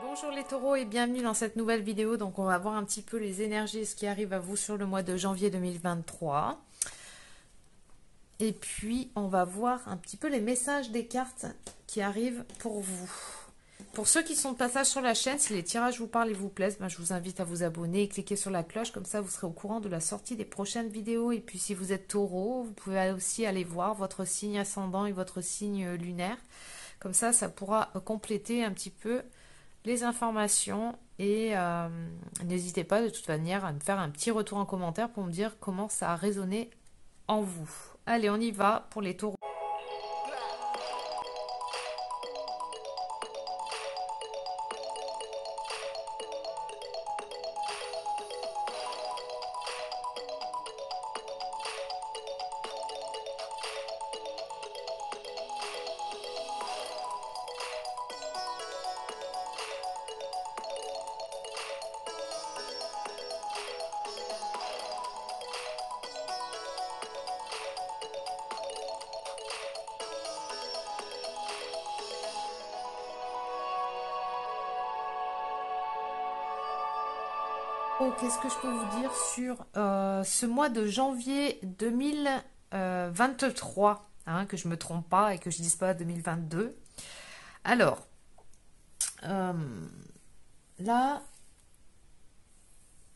Bonjour les taureaux et bienvenue dans cette nouvelle vidéo. Donc on va voir un petit peu les énergies et ce qui arrive à vous sur le mois de janvier 2023. Et puis on va voir un petit peu les messages des cartes qui arrivent pour vous. Pour ceux qui sont de passage sur la chaîne, si les tirages vous parlent et vous plaisent, je vous invite à vous abonner et cliquer sur la cloche. Comme ça vous serez au courant de la sortie des prochaines vidéos. Et puis si vous êtes taureau, vous pouvez aussi aller voir votre signe ascendant et votre signe lunaire. Comme ça pourra compléter un petit peu les informations et n'hésitez pas de toute manière à me faire un petit retour en commentaire pour me dire comment ça a résonné en vous. Allez, on y va pour les taureaux. Qu'est-ce que je peux vous dire sur ce mois de janvier 2023, que je ne me trompe pas et que je ne dise pas 2022. Alors, là,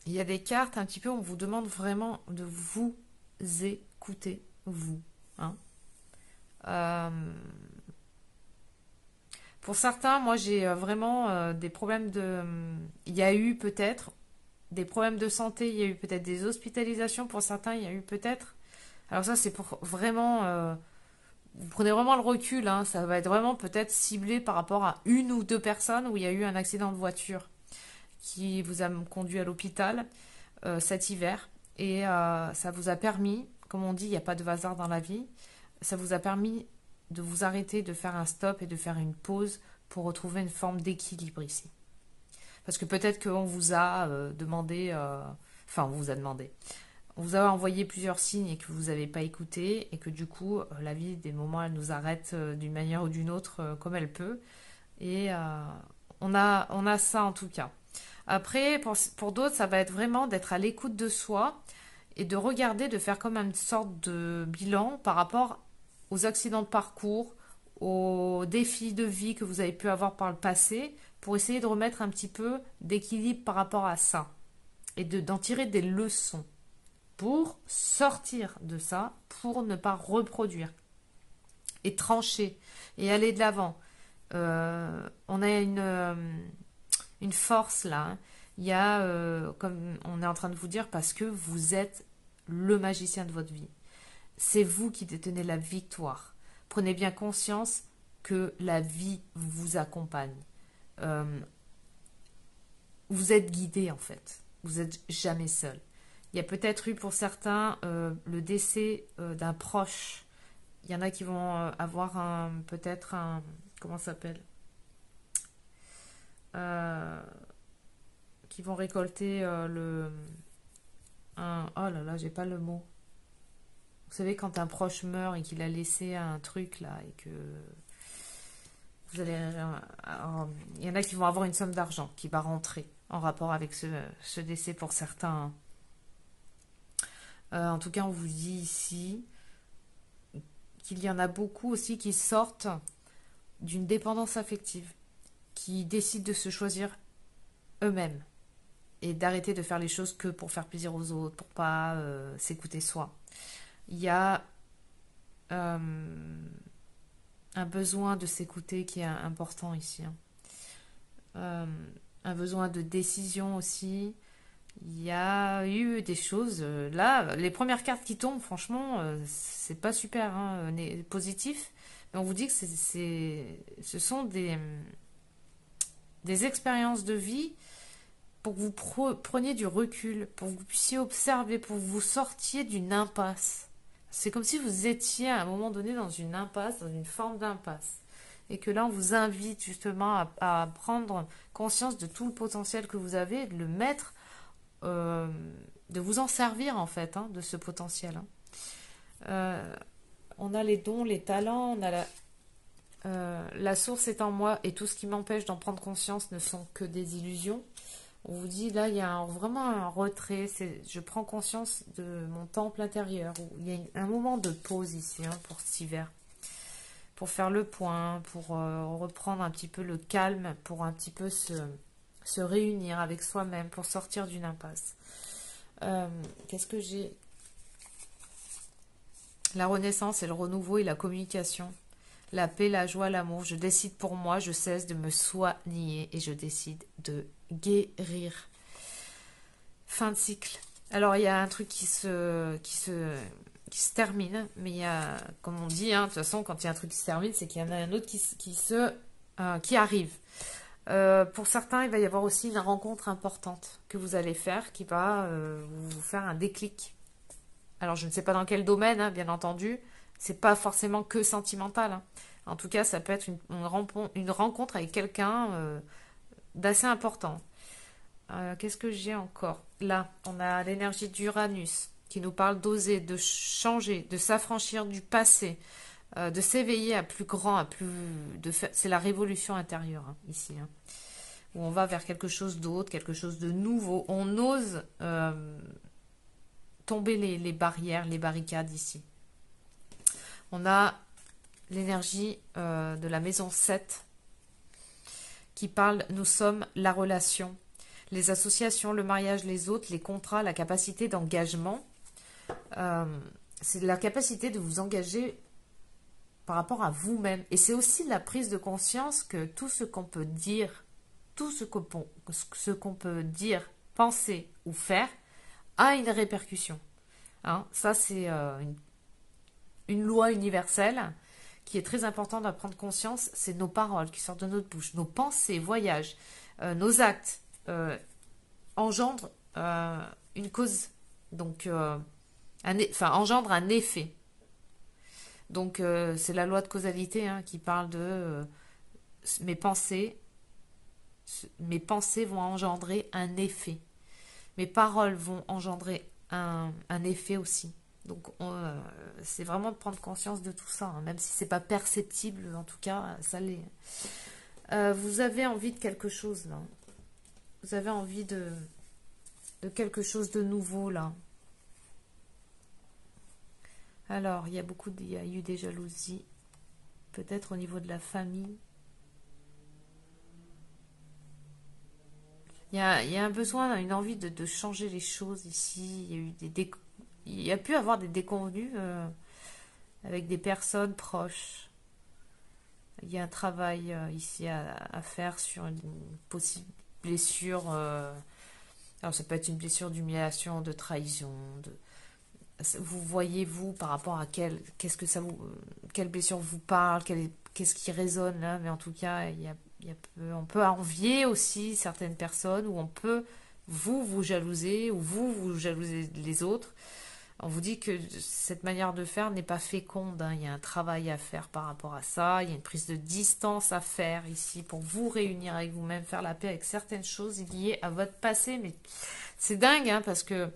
il y a des cartes un petit peu, on vous demande vraiment de vous écouter, vous. Pour certains, moi j'ai vraiment des problèmes de... Il y a eu peut-être des problèmes de santé, il y a eu peut-être des hospitalisations, pour certains il y a eu peut-être... Alors ça c'est pour vraiment... vous prenez vraiment le recul, ça va être vraiment peut-être ciblé par rapport à une ou deux personnes où il y a eu un accident de voiture qui vous a conduit à l'hôpital cet hiver. Et ça vous a permis, comme on dit, il n'y a pas de hasard dans la vie, ça vous a permis de vous arrêter, de faire un stop et de faire une pause pour retrouver une forme d'équilibre ici. Parce que peut-être qu'on vous a demandé, enfin on vous a demandé, on vous a envoyé plusieurs signes et que vous n'avez pas écouté et que du coup la vie des moments elle nous arrête d'une manière ou d'une autre comme elle peut. Et on a ça en tout cas. Après, pour d'autres, ça va être vraiment d'être à l'écoute de soi et de regarder, de faire comme une sorte de bilan par rapport aux accidents de parcours, aux défis de vie que vous avez pu avoir par le passé, pour essayer de remettre un petit peu d'équilibre par rapport à ça et d'en tirer des leçons pour sortir de ça, pour ne pas reproduire et trancher et aller de l'avant. On a une force là. Il y a, comme on est en train de vous dire, parce que vous êtes le magicien de votre vie. C'est vous qui détenez la victoire. Prenez bien conscience que la vie vous accompagne. Vous êtes guidé en fait. Vous n'êtes jamais seul. Il y a peut-être eu pour certains le décès d'un proche. Il y en a qui vont avoir peut-être un... Comment ça s'appelle qui vont récolter oh là là, j'ai pas le mot. Vous savez, quand un proche meurt et qu'il a laissé un truc là et que vous allez... il y en a qui vont avoir une somme d'argent qui va rentrer en rapport avec ce décès pour certains. En tout cas, on vous dit ici qu'il y en a beaucoup aussi qui sortent d'une dépendance affective, qui décident de se choisir eux-mêmes et d'arrêter de faire les choses que pour faire plaisir aux autres, pour pas s'écouter soi. Il y a un besoin de s'écouter qui est important ici. Un besoin de décision aussi. Il y a eu des choses... là, les premières cartes qui tombent, franchement, c'est pas super positif. Mais on vous dit que ce sont des expériences de vie pour que vous preniez du recul, pour que vous puissiez observer, pour que vous sortiez d'une impasse. C'est comme si vous étiez à un moment donné dans une impasse, dans une forme d'impasse. Et que là, on vous invite justement à prendre conscience de tout le potentiel que vous avez, de le mettre, de vous en servir en fait, de ce potentiel. Euh, on a les dons, les talents, on a la source est en moi et tout ce qui m'empêche d'en prendre conscience ne sont que des illusions. On vous dit là, il y a vraiment un retrait. Je prends conscience de mon temple intérieur. Où il y a un moment de pause ici pour cet hiver. Pour faire le point, pour reprendre un petit peu le calme, pour un petit peu se réunir avec soi-même, pour sortir d'une impasse. Qu'est-ce que j'ai? La renaissance et le renouveau et la communication. La paix, la joie, l'amour. Je décide pour moi, je cesse de me soigner et je décide de guérir. Fin de cycle. Alors il y a un truc qui se termine, mais il y a, comme on dit, de toute façon, quand il y a un truc qui se termine, c'est qu'il y en a un autre qui arrive. Pour certains, il va y avoir aussi une rencontre importante que vous allez faire, qui va vous faire un déclic. Alors je ne sais pas dans quel domaine, bien entendu. C'est pas forcément que sentimental. En tout cas, ça peut être une rencontre avec quelqu'un d'assez important. Qu'est-ce que j'ai encore? Là, on a l'énergie d'Uranus qui nous parle d'oser, de changer, de s'affranchir du passé, de s'éveiller à plus grand, c'est la révolution intérieure ici, où on va vers quelque chose d'autre, quelque chose de nouveau. On ose tomber les barrières, les barricades ici. On a l'énergie de la maison 7 qui parle, nous sommes la relation, les associations, le mariage, les autres, les contrats, la capacité d'engagement. C'est la capacité de vous engager par rapport à vous-même. Et c'est aussi la prise de conscience que tout ce qu'on peut dire, dire, penser ou faire a une répercussion. Ça, c'est une loi universelle qui est très importante d'en prendre conscience. C'est nos paroles qui sortent de notre bouche, nos pensées voyagent, nos actes engendrent une cause, donc engendre un effet. Donc c'est la loi de causalité qui parle de mes pensées vont engendrer un effet, mes paroles vont engendrer un effet aussi. Donc c'est vraiment de prendre conscience de tout ça, même si c'est pas perceptible, en tout cas ça l'est. Vous avez envie de quelque chose là, vous avez envie de quelque chose de nouveau là. Alors il y a eu des jalousies, peut-être au niveau de la famille. Il y a un besoin, une envie de changer les choses ici. Il y a eu il y a pu avoir des déconvenues avec des personnes proches. Il y a un travail ici à faire sur une possible blessure. Alors ça peut être une blessure d'humiliation, de trahison. Vous voyez vous par rapport à quelle blessure vous parle, qu'est-ce qui résonne là. Mais en tout cas, on peut envier aussi certaines personnes, ou on peut vous jalouser, ou vous jalouser les autres. On vous dit que cette manière de faire n'est pas féconde. Il y a un travail à faire par rapport à ça. Il y a une prise de distance à faire ici pour vous réunir avec vous-même, faire la paix avec certaines choses liées à votre passé. Mais c'est dingue parce que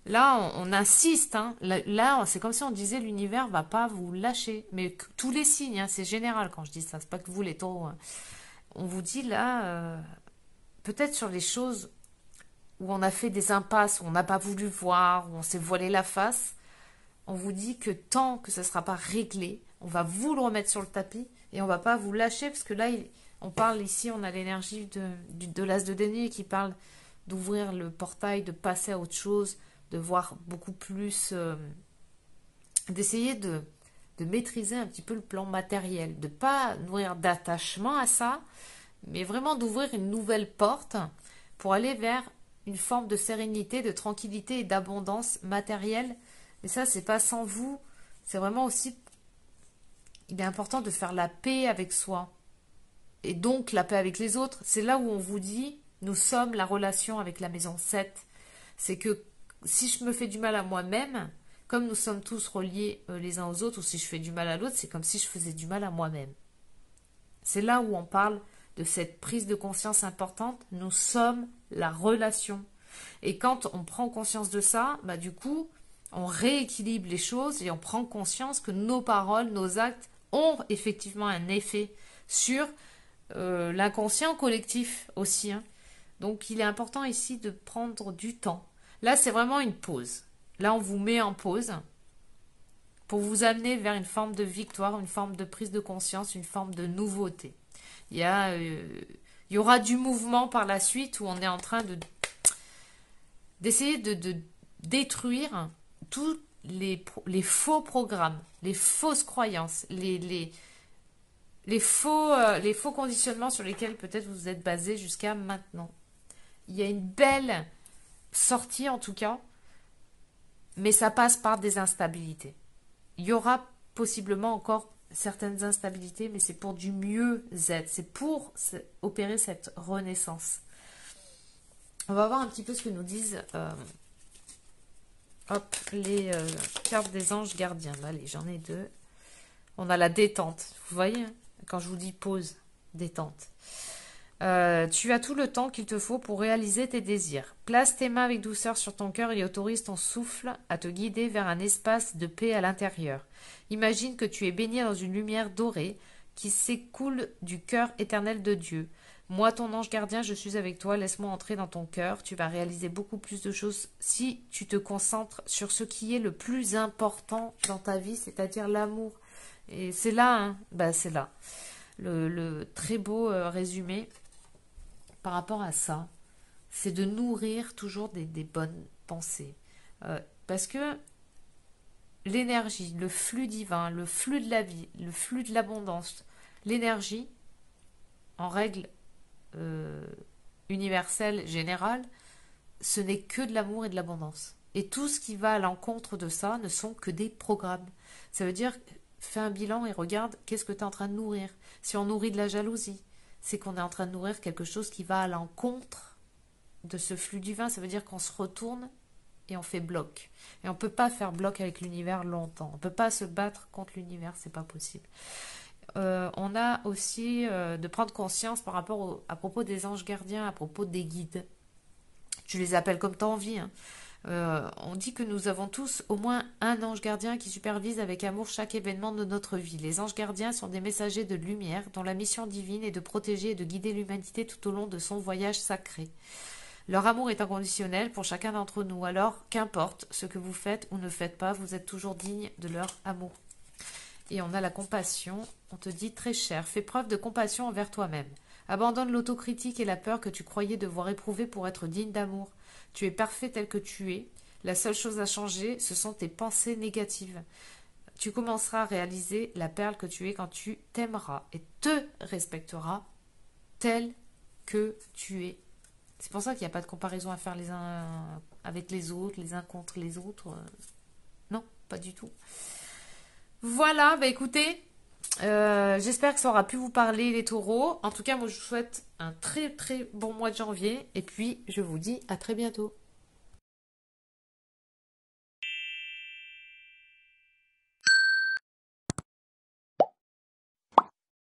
là, on insiste. Là, c'est comme si on disait l'univers va pas vous lâcher. Mais tous les signes, c'est général quand je dis ça. C'est pas que vous les taureaux. On vous dit là, peut-être sur les choses où on a fait des impasses, où on n'a pas voulu voir, où on s'est voilé la face, on vous dit que tant que ça ne sera pas réglé, on va vous le remettre sur le tapis et on ne va pas vous lâcher, parce que là, on parle ici, on a l'énergie de l'as de denier qui parle d'ouvrir le portail, de passer à autre chose, de voir beaucoup plus, d'essayer de maîtriser un petit peu le plan matériel, de ne pas nourrir d'attachement à ça, mais vraiment d'ouvrir une nouvelle porte pour aller vers une forme de sérénité, de tranquillité et d'abondance matérielle. Mais ça, c'est pas sans vous. C'est vraiment aussi... Il est important de faire la paix avec soi. Et donc, la paix avec les autres. C'est là où on vous dit, nous sommes la relation avec la maison 7. C'est que si je me fais du mal à moi-même, comme nous sommes tous reliés les uns aux autres, ou si je fais du mal à l'autre, c'est comme si je faisais du mal à moi-même. C'est là où on parle de cette prise de conscience importante. Nous sommes la relation. Et quand on prend conscience de ça, du coup, on rééquilibre les choses et on prend conscience que nos paroles, nos actes ont effectivement un effet sur l'inconscient collectif aussi, hein. Donc il est important ici de prendre du temps. Là, c'est vraiment une pause. Là, on vous met en pause pour vous amener vers une forme de victoire, une forme de prise de conscience, une forme de nouveauté. Il y aura du mouvement par la suite où on est en train d'essayer de détruire tous les faux programmes, les fausses croyances, les faux conditionnements sur lesquels peut-être vous êtes basé jusqu'à maintenant. Il y a une belle sortie en tout cas, mais ça passe par des instabilités. Il y aura possiblement encore certaines instabilités, mais c'est pour du mieux-être, c'est pour opérer cette renaissance. On va voir un petit peu ce que nous disent les cartes des anges gardiens. Allez, j'en ai deux. On a la détente, vous voyez, hein, quand je vous dis pause, détente. Tu as tout le temps qu'il te faut pour réaliser tes désirs. Place tes mains avec douceur sur ton cœur et autorise ton souffle à te guider vers un espace de paix à l'intérieur. Imagine que tu es baigné dans une lumière dorée qui s'écoule du cœur éternel de Dieu. Moi, ton ange gardien, je suis avec toi, laisse-moi entrer dans ton cœur. Tu vas réaliser beaucoup plus de choses si tu te concentres sur ce qui est le plus important dans ta vie, c'est-à-dire l'amour. Et c'est là, hein, c'est là. Le très beau résumé par rapport à ça, c'est de nourrir toujours des bonnes pensées. Parce que l'énergie, le flux divin, le flux de la vie, le flux de l'abondance, l'énergie, en règle universelle, générale, ce n'est que de l'amour et de l'abondance. Et tout ce qui va à l'encontre de ça ne sont que des programmes. Ça veut dire, fais un bilan et regarde qu'est-ce que tu es en train de nourrir. Si on nourrit de la jalousie, c'est qu'on est en train de nourrir quelque chose qui va à l'encontre de ce flux divin. Ça veut dire qu'on se retourne et on fait bloc. Et on ne peut pas faire bloc avec l'univers longtemps. On ne peut pas se battre contre l'univers, c'est pas possible. On a aussi de prendre conscience par rapport à propos des anges gardiens, à propos des guides. Tu les appelles comme tu as envie, hein. On dit que nous avons tous au moins un ange gardien qui supervise avec amour chaque événement de notre vie. Les anges gardiens sont des messagers de lumière dont la mission divine est de protéger et de guider l'humanité tout au long de son voyage sacré. Leur amour est inconditionnel pour chacun d'entre nous, alors qu'importe ce que vous faites ou ne faites pas, vous êtes toujours digne de leur amour. Et on a la compassion, on te dit très cher, fais preuve de compassion envers toi-même. Abandonne l'autocritique et la peur que tu croyais devoir éprouver pour être digne d'amour. Tu es parfait tel que tu es. La seule chose à changer, ce sont tes pensées négatives. Tu commenceras à réaliser la perle que tu es quand tu t'aimeras et te respecteras tel que tu es. C'est pour ça qu'il n'y a pas de comparaison à faire les uns avec les autres, les uns contre les autres. Non, pas du tout. Voilà, écoutez, j'espère que ça aura pu vous parler les taureaux. En tout cas, moi je vous souhaite un très très bon mois de janvier et puis je vous dis à très bientôt.